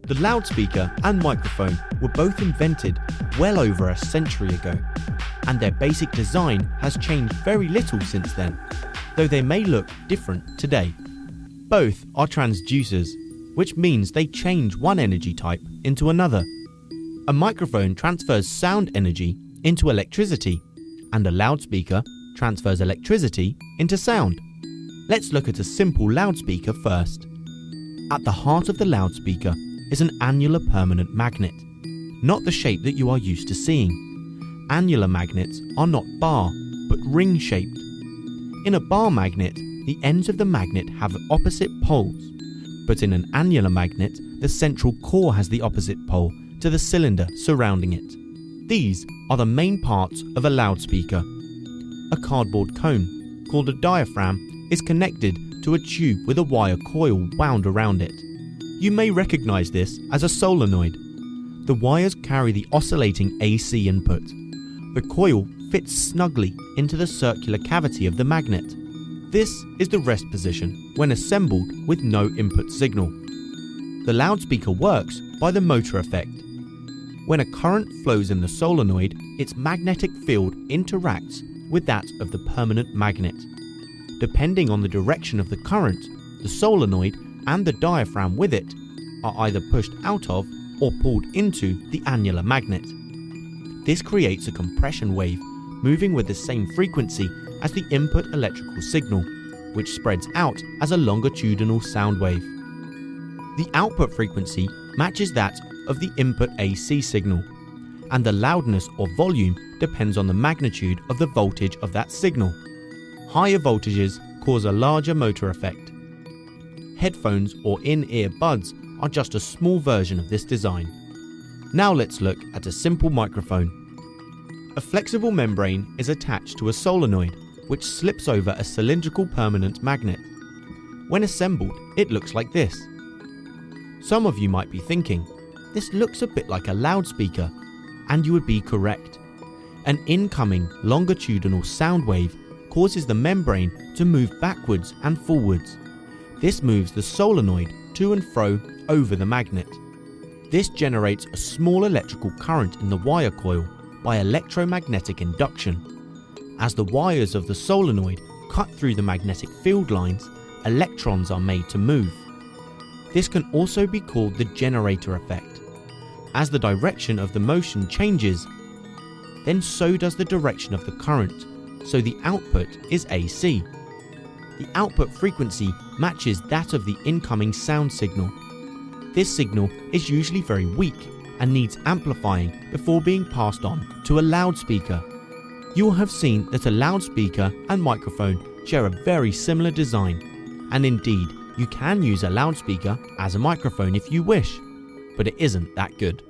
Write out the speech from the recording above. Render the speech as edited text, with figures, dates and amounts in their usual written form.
The loudspeaker and microphone were both invented well over a century ago, and their basic design has changed very little since then, though they may look different today. Both are transducers, which means they change one energy type into another. A microphone transfers sound energy into electricity, and a loudspeaker transfers electricity into sound. Let's look at a simple loudspeaker first. At the heart of the loudspeaker is an annular permanent magnet, not the shape that you are used to seeing. Annular magnets are not bar, but ring-shaped. In a bar magnet, the ends of the magnet have opposite poles, but in an annular magnet, the central core has the opposite pole to the cylinder surrounding it. These are the main parts of a loudspeaker. A cardboard cone, called a diaphragm, is connected to a tube with a wire coil wound around it. You may recognize this as a solenoid. The wires carry the oscillating AC input. The coil fits snugly into the circular cavity of the magnet. This is the rest position when assembled with no input signal. The loudspeaker works by the motor effect. When a current flows in the solenoid, its magnetic field interacts with that of the permanent magnet. Depending on the direction of the current, the solenoid and the diaphragm with it are either pushed out of or pulled into the annular magnet. This creates a compression wave moving with the same frequency as the input electrical signal, which spreads out as a longitudinal sound wave. The output frequency matches that of the input AC signal, and the loudness or volume depends on the magnitude of the voltage of that signal. Higher voltages cause a larger motor effect. Headphones or in-ear buds are just a small version of this design. Now let's look at a simple microphone. A flexible membrane is attached to a solenoid, which slips over a cylindrical permanent magnet. When assembled, it looks like this. Some of you might be thinking, this looks a bit like a loudspeaker, and you would be correct. An incoming longitudinal sound wave causes the membrane to move backwards and forwards. This moves the solenoid to and fro over the magnet. This generates a small electrical current in the wire coil by electromagnetic induction. As the wires of the solenoid cut through the magnetic field lines, electrons are made to move. This can also be called the generator effect. As the direction of the motion changes, then so does the direction of the current, so the output is AC. The output frequency matches that of the incoming sound signal. This signal is usually very weak and needs amplifying before being passed on to a loudspeaker. You will have seen that a loudspeaker and microphone share a very similar design, and indeed you can use a loudspeaker as a microphone if you wish, but it isn't that good.